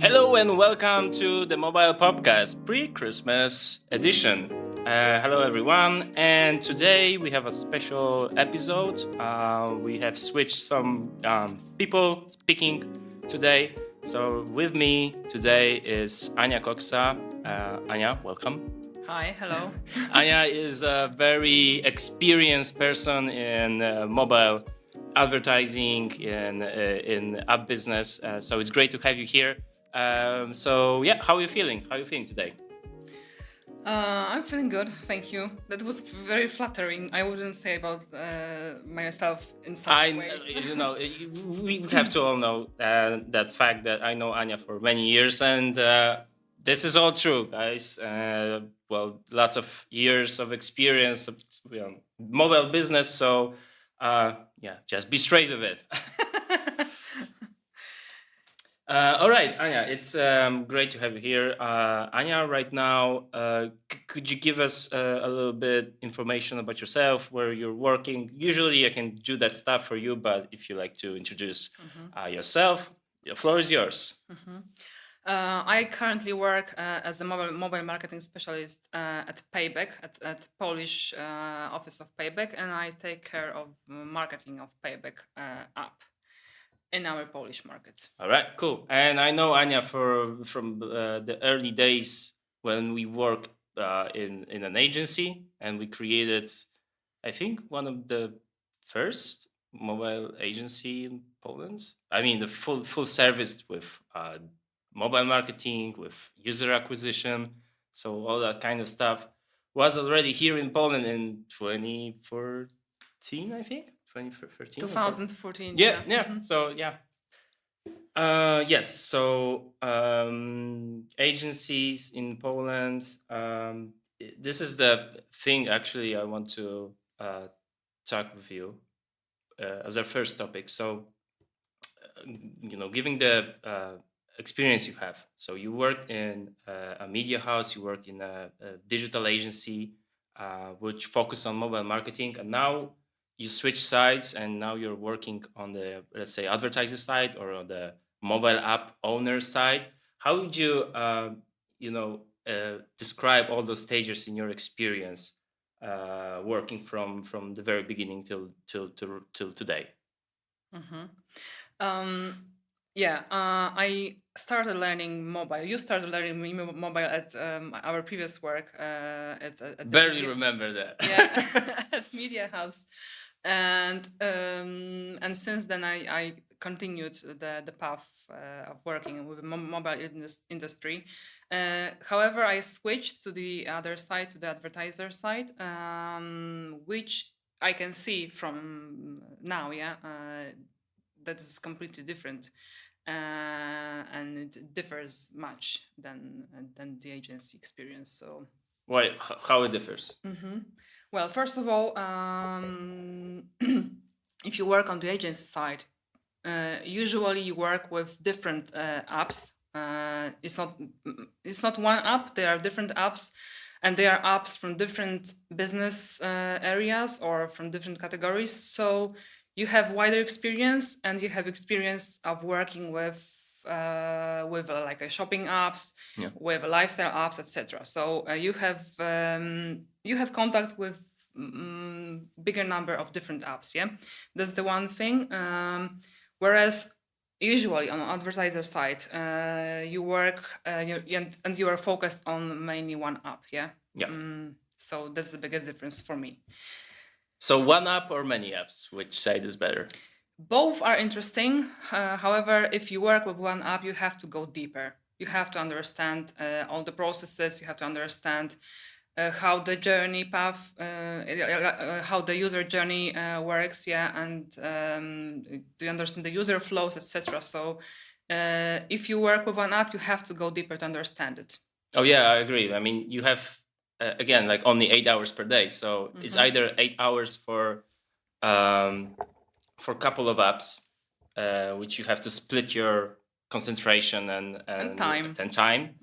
Hello and welcome to the Mobile Pubcast pre-Christmas edition. Hello everyone, and today we have a special episode. We have switched some people speaking today. So with me today is Ania Koksa. Ania, welcome. Hi, hello. Anya is a very experienced person in mobile advertising in app business. So it's great to have you here. How are you feeling? How are you feeling today? I'm feeling good, thank you. That was very flattering. I wouldn't say about myself in such a way. We have to all know that fact that I know Anya for many years, and this is all true, guys. Lots of years of experience of mobile business. So, just be straight with it. All right, Anya, it's great to have you here. Anya, right now, could you give us a little bit information about yourself, where you're working? Usually I can do that stuff for you, but if you like to introduce yourself, the floor is yours. I currently work as a mobile marketing specialist at Payback, at Polish office of Payback, and I take care of marketing of Payback app in our Polish market. All right, cool. And I know Anya from the early days when we worked in an agency, and we created, I think, one of the first mobile agency in Poland. I mean, the full service with mobile marketing, with user acquisition, so all that kind of stuff was already here in Poland in 2014, I think. 2013. 2014. Yeah. Mm-hmm. So yeah. Yes. So agencies in Poland. This is the thing. Actually, I want to talk with you as our first topic. So, giving the experience you have. So you worked in a media house. You worked in a digital agency, which focused on mobile marketing, and now you switch sides, and now you're working on the, let's say, advertiser side or on the mobile app owner side. How would you describe all those stages in your experience working from the very beginning till today? I started learning mobile. You started learning mobile at our previous work at Barely media, remember that. at media house, and since then I continued the path of working with the mobile industry. However, I switched to the other side, to the advertiser side, which I can see from now. That is completely different, and it differs much than the agency experience. So, Why? How it differs? well, first of all, if you work on the agency side, usually you work with different apps. It's not one app. There are different apps, and they are apps from different business areas or from different categories. So you have wider experience, and you have experience of working with like a shopping apps, with lifestyle apps, etc. So you have contact with bigger number of different apps. Yeah, that's the one thing. Whereas usually on the advertiser side, you work and you are focused on mainly one app. Yeah. So that's the biggest difference for me. So one app or many apps? Which side is better? Both are interesting. However, if you work with one app, you have to go deeper. You have to understand all the processes. You have to understand how the journey path, how the user journey works, and do you understand the user flows, etc. So if you work with one app, you have to go deeper to understand it. Oh yeah, I agree. I mean, you have again like only 8 hours per day, so it's either 8 hours for a couple of apps, which you have to split your concentration and time.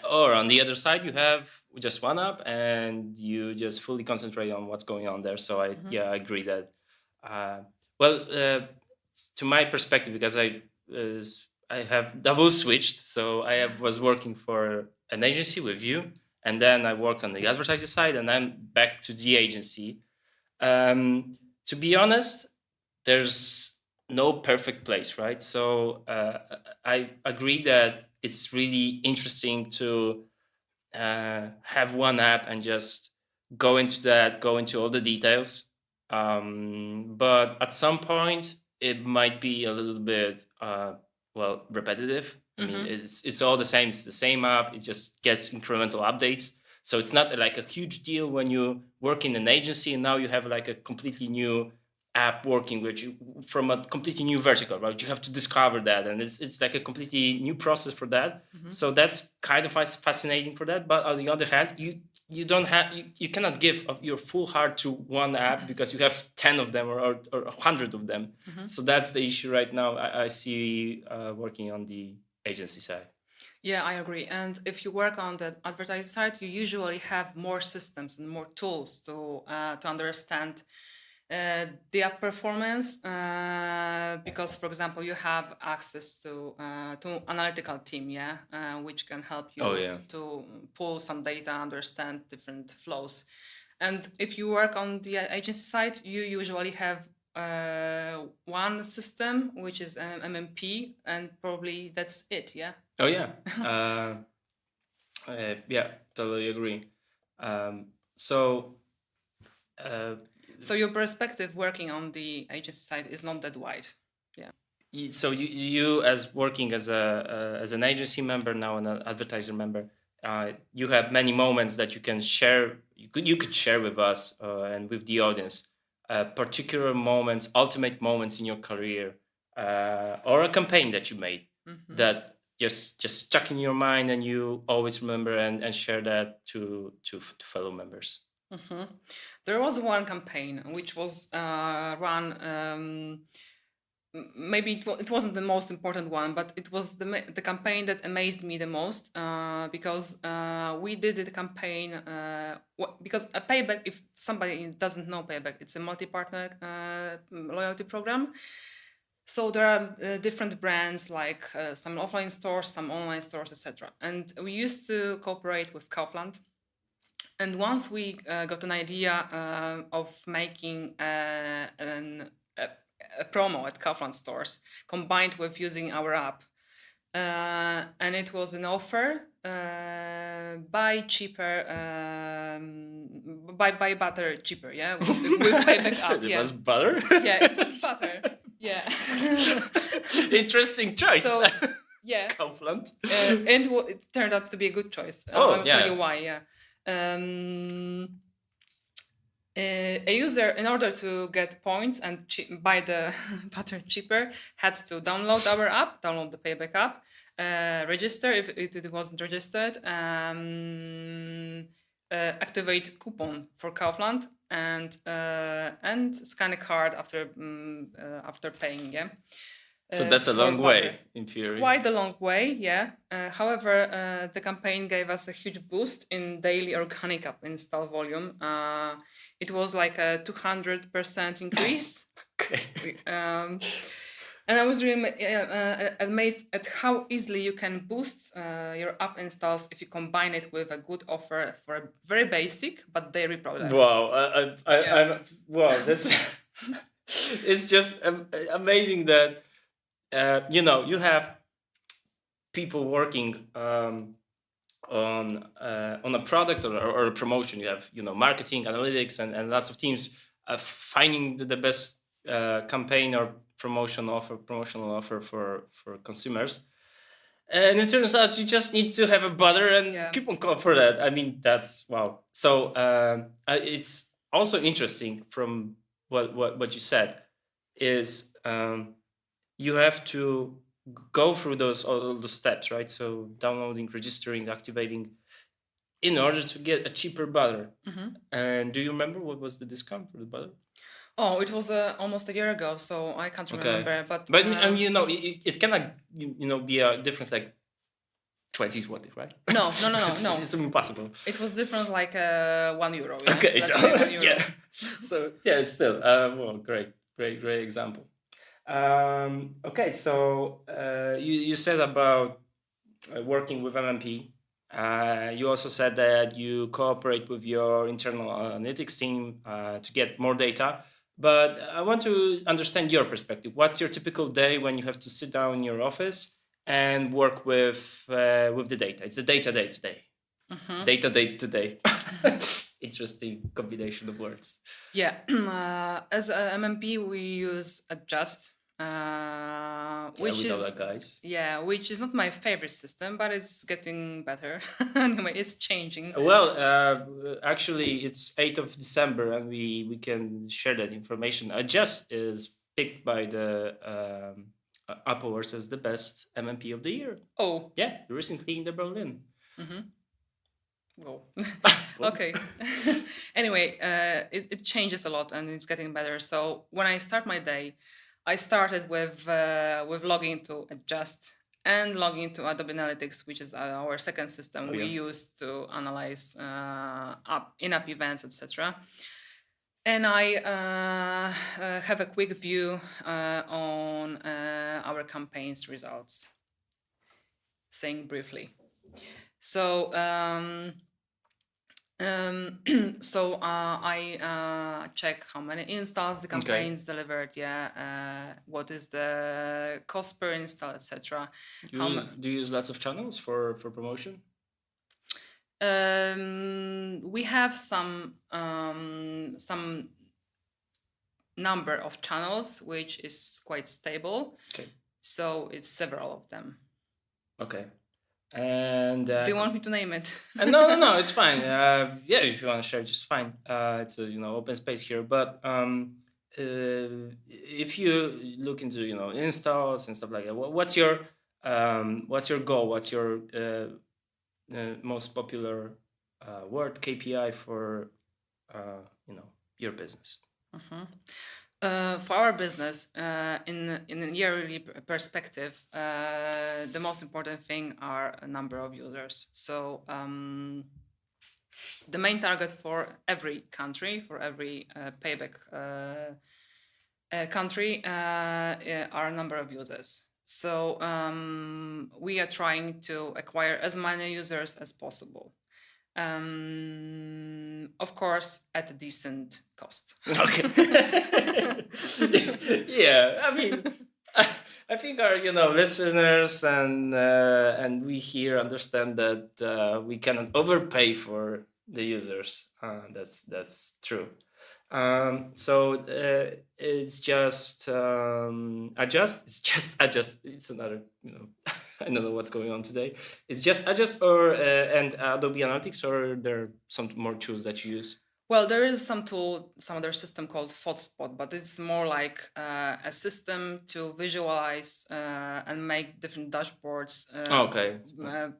Or on the other side, you have just one app and you just fully concentrate on what's going on there. So I agree that to my perspective, because I have double switched. So was working for an agency with you, and then I work on the advertising side, and then back to the agency. To be honest, there's no perfect place, right? So I agree that it's really interesting to have one app and just go into all the details. But at some point, it might be a little bit repetitive. I mean, it's all the same. It's the same app. It just gets incremental updates. So it's not like a huge deal when you work in an agency and now you have like a completely new app working with you from a completely new vertical, right? You have to discover that, and it's like a completely new process for that. So that's kind of fascinating for that. But on the other hand, you don't have you cannot give of your full heart to one app because you have 10 of them or 100 of them. So that's the issue right now. I see working on the agency side. Yeah, I agree. And if you work on the advertising side, you usually have more systems and more tools to understand the app performance, because, for example, you have access to analytical team, which can help you to pull some data, understand different flows. And if you work on the agency side, you usually have one system, which is MMP, and probably that's it. Yeah. Oh yeah. Yeah, totally agree. So. So your perspective working on the agency side is not that wide. Yeah. So you as working as as an agency member now and an advertiser member, you have many moments that you can share. You could share with us and with the audience particular moments, ultimate moments in your career, or a campaign that you made that just stuck in your mind and you always remember and share that to fellow members. There was one campaign which was run. Maybe it wasn't the most important one, but it was the campaign that amazed me the most, because we did the campaign because a Payback, if somebody doesn't know Payback, it's a multi-partner loyalty program. So there are different brands, like some offline stores, some online stores, etc. And we used to cooperate with Kaufland. And once we got an idea of making a promo at Kaufland stores combined with using our app, and it was an offer: buy cheaper, buy butter cheaper, with Payback App. It was butter. Yeah, it was butter. Yeah. Interesting choice. So, yeah. Kaufland. And it turned out to be a good choice. I will tell you why. Yeah. A user, in order to get points and buy the butter cheaper, had to download our app, download the Payback app, register if it wasn't registered, activate coupon for Kaufland, and scan a card after paying. Yeah. So that's a long way, in theory. Quite a long way, yeah. However, the campaign gave us a huge boost in daily organic app install volume. It was like a 200% increase. Okay. And I was really amazed at how easily you can boost your app installs if you combine it with a good offer for a very basic but dairy product. Wow, wow, that's it's just amazing that you have people working on a product or a promotion. You have marketing, analytics, and lots of teams finding the best campaign or promotional offer for consumers. And it turns out you just need to have a butter and coupon code for that. I mean, that's wow. So it's also interesting from what you said is you have to go through all those steps, right? So downloading, registering, activating, in order to get a cheaper butter. And do you remember what was the discount for the butter? Oh, it was almost a year ago, so I can't remember. But it cannot be a difference like 20 zloty, right? No. It's impossible. It was different like €1. Yeah? Okay, Let's so say €1. yeah, so yeah, it's still great example. Okay, so you said about working with MMP. You also said that you cooperate with your internal analytics team to get more data. But I want to understand your perspective. What's your typical day when you have to sit down in your office and work with the data? It's the data day today. Data day today. Interesting combination of words. Yeah, as a MMP, we use Adjust, Yeah, which we know is that, guys. which is not my favorite system, but it's getting better. Anyway, it's changing. Well, actually, it's 8th of December, and we can share that information. Just is picked by the Apple Awards as the best MMP of the year. Oh, Yeah, recently in the Berlin. well, Well, okay. Anyway, it changes a lot and it's getting better. So when I start my day, I started with logging to Adjust and logging into Adobe Analytics, which is our second system Oh, we yeah. use to analyze in-app events, etc. And I have a quick view on our campaign's results, saying briefly. So I check how many installs the campaigns delivered. Yeah, what is the cost per install, etc. Do you use lots of channels for promotion? We have some number of channels which is quite stable. Okay. So it's several of them. Okay. And do you want me to name it? no, it's fine. Yeah, if you want to share, just fine. It's a open space here. But if you look into installs and stuff like that, what's your goal? What's your most popular word KPI for your business? For our business, in a yearly perspective, the most important thing are a number of users. So the main target for every country, for every payback country, are a number of users. So we are trying to acquire as many users as possible. Of course, at a decent cost. Okay. Yeah, I mean, I think our listeners and we here understand that we cannot overpay for the users. That's true. So it's just adjust. It's just adjust. It's another I don't know what's going on today. It's just adjust or and Adobe Analytics, or there are some more tools that you use. Well, there is some other system called ThoughtSpot, but it's more like a system to visualize and make different dashboards. Okay,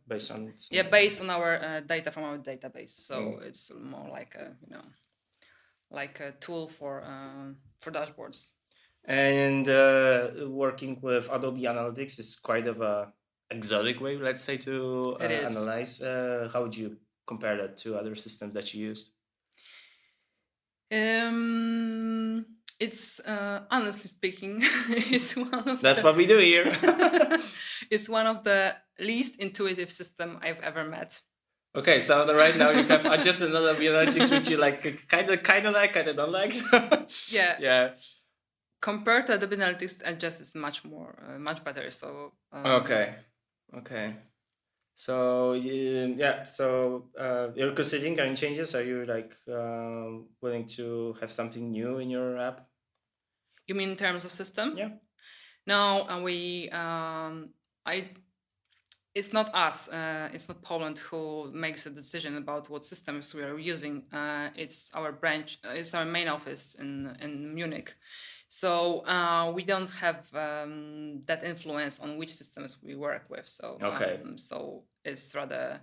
based on Based on our data from our database. So it's more like a tool for dashboards. And working with Adobe Analytics is quite of a exotic way, let's say, to analyze. How would you compare that to other systems that you used? It's honestly speaking, it's one of That's what we do here. It's one of the least intuitive system I've ever met. Okay, so right now you have adjusted Adobe Analytics, which you like, kind of like, kind of don't like. Yeah. Compared to Adobe Analytics, Adjust is much better. So okay. So you're considering any changes? Are you like willing to have something new in your app? You mean in terms of system? Yeah. No, and it's not us. It's not Poland who makes a decision about what systems we are using. It's our branch. It's our main office in Munich. So we don't have that influence on which systems we work with. So so it's rather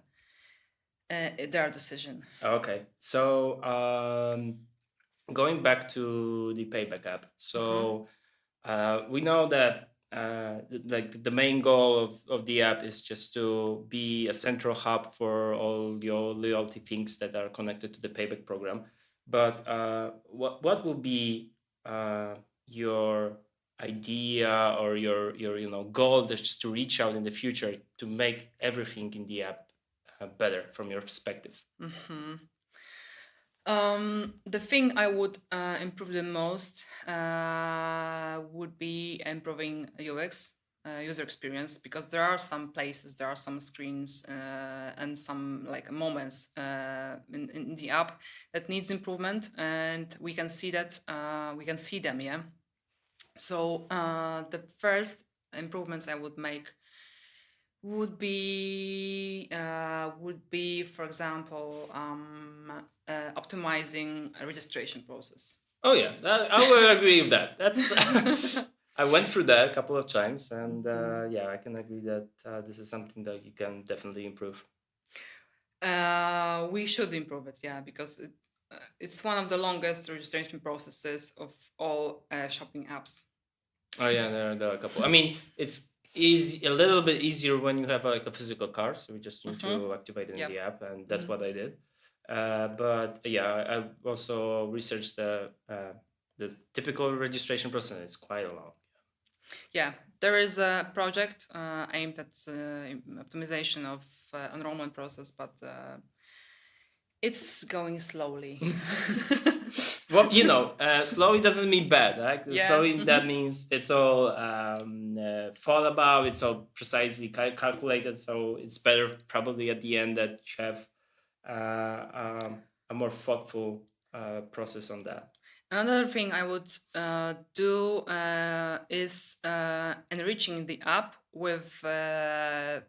their decision. Okay. So going back to the Payback App. So we know that like the main goal of the app is just to be a central hub for all your loyalty things that are connected to the Payback program. But what will be your idea or your goal is just to reach out in the future to make everything in the app better from your perspective? The thing I would improve the most would be improving UX, user experience, because there are some places, there are some screens and some like moments in the app that needs improvement, and we can see that we can see them. Yeah. So the first improvements I would make would be, for example, optimizing a registration process. Oh yeah, I will agree with that. That's I went through that a couple of times, and yeah, I can agree that this is something that you can definitely improve. We should improve it, yeah, because it's one of the longest registration processes of all shopping apps. Oh yeah, there are a couple. I mean, it's easy, a little bit easier when you have like a physical card, so we just need to activate it in the app, and that's what I did. But yeah, I also researched the typical registration process. It's quite long. Yeah, there is a project aimed at optimization of enrollment process, but it's going slowly. Well, slowly doesn't mean bad, right? Yeah. Slowly, that means it's all thought about, it's all precisely calculated. So it's better probably at the end that you have a more thoughtful process on that. Another thing I would do is enriching the app with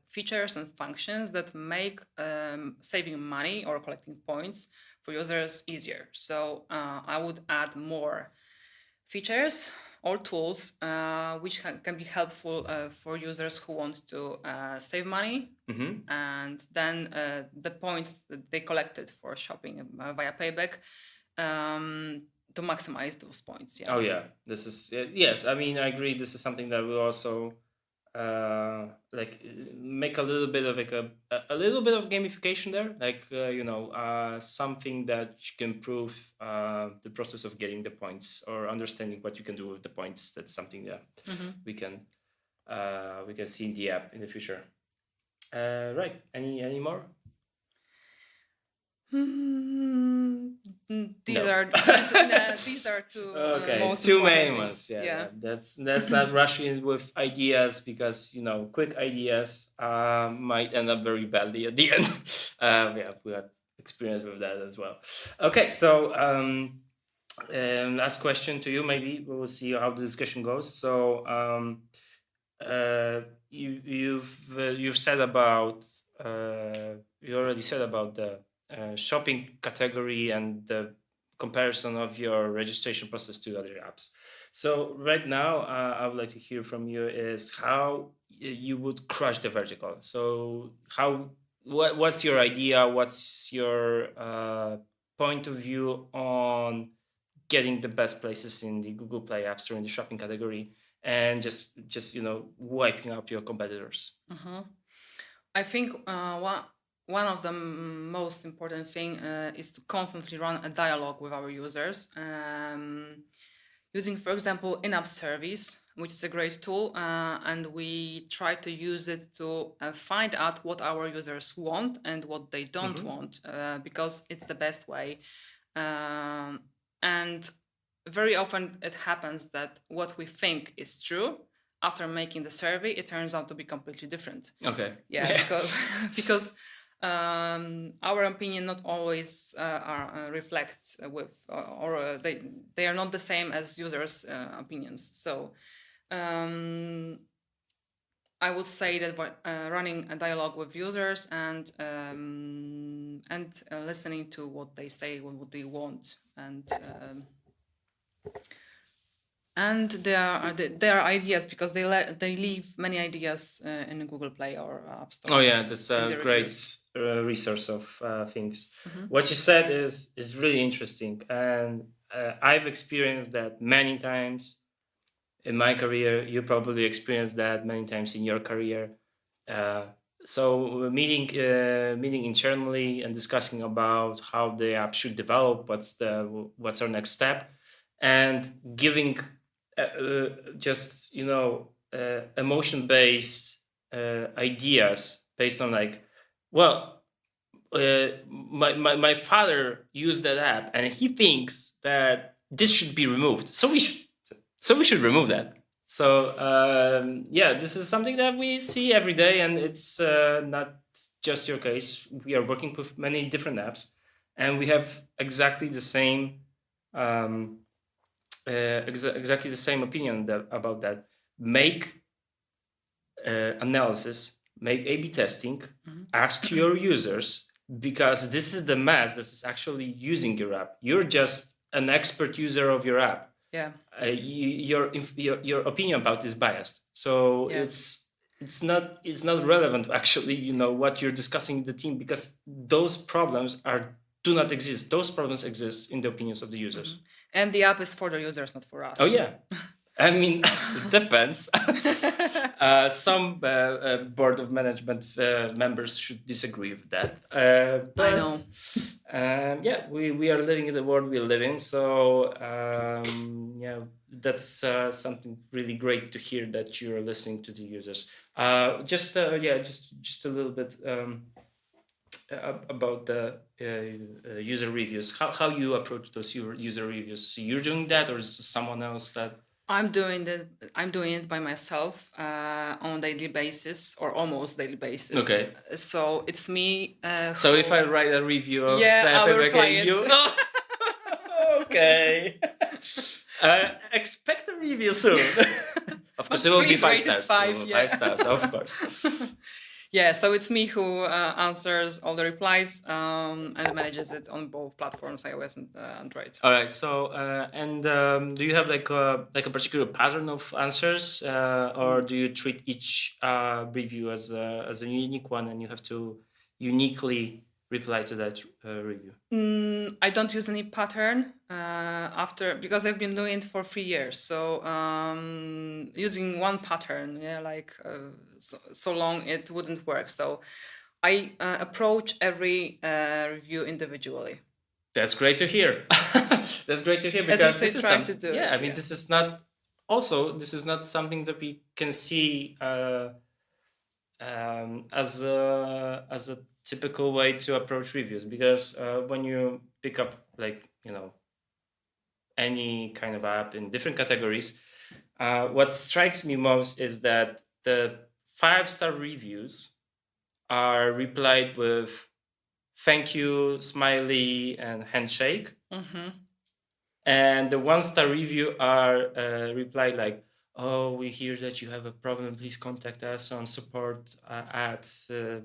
features and functions that make saving money or collecting points for users easier. So I would add more features or tools which can be helpful for users who want to save money. And then the points that they collected for shopping via Payback to maximize those points. Yeah. Oh yeah, this is yes. I mean, I agree. This is something that will also make a little bit of like a little bit of gamification there, like something that you can improve the process of getting the points or understanding what you can do with the points. That's something that we can see in the app in the future. Right? Any more? These No. are these are two Okay, most two important main things. ones. Yeah. That's not rushing with ideas, because quick ideas might end up very badly at the end. Yeah, we have experience with that as well. Okay, so last question to you. Maybe we will see how the discussion goes. So you've said about you already said about the shopping category and the comparison of your registration process to other apps. So right now, I would like to hear from you is how you would crush the vertical. So what's your idea? What's your point of view on getting the best places in the Google Play App Store in the shopping category, and just wiping out your competitors? I think one of the most important thing is to constantly run a dialogue with our users. Using, for example, in-app service, which is a great tool, and we try to use it to find out what our users want and what they don't want, because it's the best way. And very often it happens that what we think is true, after making the survey, it turns out to be completely different. Okay. Yeah, because our opinion not always reflect with or they are not the same as users' opinions. So I would say that running a dialogue with users and listening to what they say, what they want, and there are ideas, because they leave many ideas in Google Play or App Store. Oh yeah, that's a great resource of things. What you said is really interesting, and I've experienced that many times in my career. You probably experienced that many times in your career. So meeting internally and discussing about how the app should develop, what's our next step, and giving just emotion-based ideas based on like, well, my father used that app and he thinks that this should be removed, so we should remove that. So this is something that we see every day, and it's not just your case. We are working with many different apps, and we have exactly the same exactly the same opinion about that. Make analysis, make A/B testing, ask your users, because this is the mass that is actually using your app. You're just an expert user of your app. Yeah. Your opinion about is biased. So it's not relevant actually. What you're discussing in the team, because those problems do not exist. Those problems exist in the opinions of the users. And the app is for the users, not for us. Oh yeah. I mean, it depends. Some board of management members should disagree with that. But, I know. We are living in the world we live in. So that's something really great to hear, that you're listening to the users. Just a little bit about the user reviews. How you approach those user reviews? So you're doing that, or is someone else that? I'm doing it by myself on a daily basis, or almost daily basis. Okay. So it's me. So if I write a review of I will reply it. Okay. Expect a review soon. Of course, it will be 5 stars. 5 stars, of course. Yeah, so it's me who answers all the replies and manages it on both platforms, iOS and Android. All right. So, do you have like a particular pattern of answers, or do you treat each review as a unique one, and you have to uniquely reply to that review? I don't use any pattern because I've been doing it for 3 years. So using one pattern, so long, it wouldn't work. So I approach every review individually. That's great to hear. That's great to hear, because this is something. This is not. Also, this is not something that we can see as a typical way to approach reviews, because when you pick up any kind of app in different categories, what strikes me most is that the 5-star reviews are replied with thank you, smiley, and handshake. Mm-hmm. And the 1-star review are replied like, oh, we hear that you have a problem. Please contact us on support at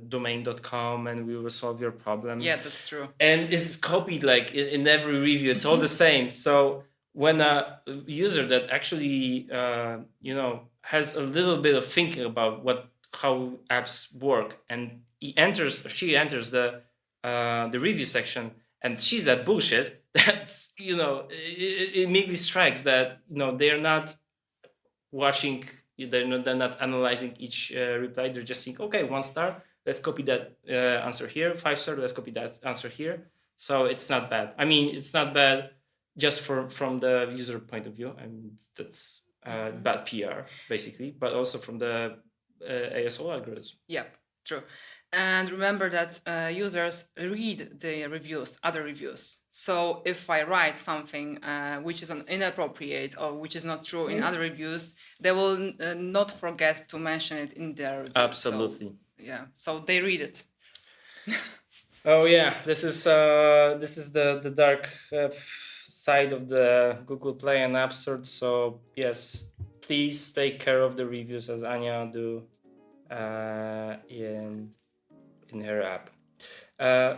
domain.com and we will solve your problem. Yeah, that's true. And it's copied like in every review. It's all the same. So when a user that actually, has a little bit of thinking about how apps work, and she enters the review section and sees that bullshit, that's, it immediately strikes that, they're not watching, they're not analyzing each reply. They're just saying, okay, 1 star, let's copy that answer here. 5 star, let's copy that answer here. So it's not bad. I mean, it's not bad just from the user point of view. I mean, that's bad PR basically, but also from the ASO algorithm. Yeah, true. And remember that users read the reviews, other reviews. So if I write something which is inappropriate or which is not true in other reviews, they will not forget to mention it in their reviews. Absolutely. So they read it. Oh yeah, this is the dark side of the Google Play and App Store. So yes, please take care of the reviews as Anya do in her app.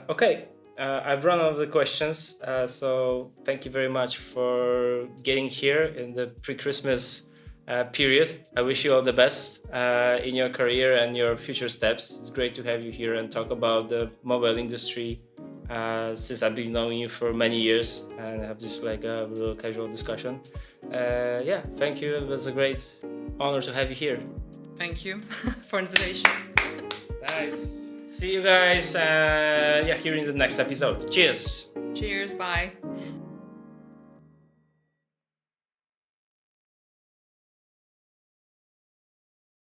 Okay, I've run out of the questions, so thank you very much for getting here in the pre-Christmas period. I wish you all the best in your career and your future steps. It's great to have you here and talk about the mobile industry, since I've been knowing you for many years and have just like a little casual discussion. Thank you. It was a great honor to have you here. Thank you for invitation. Nice. See you guys here in the next episode. Cheers. Cheers. Bye.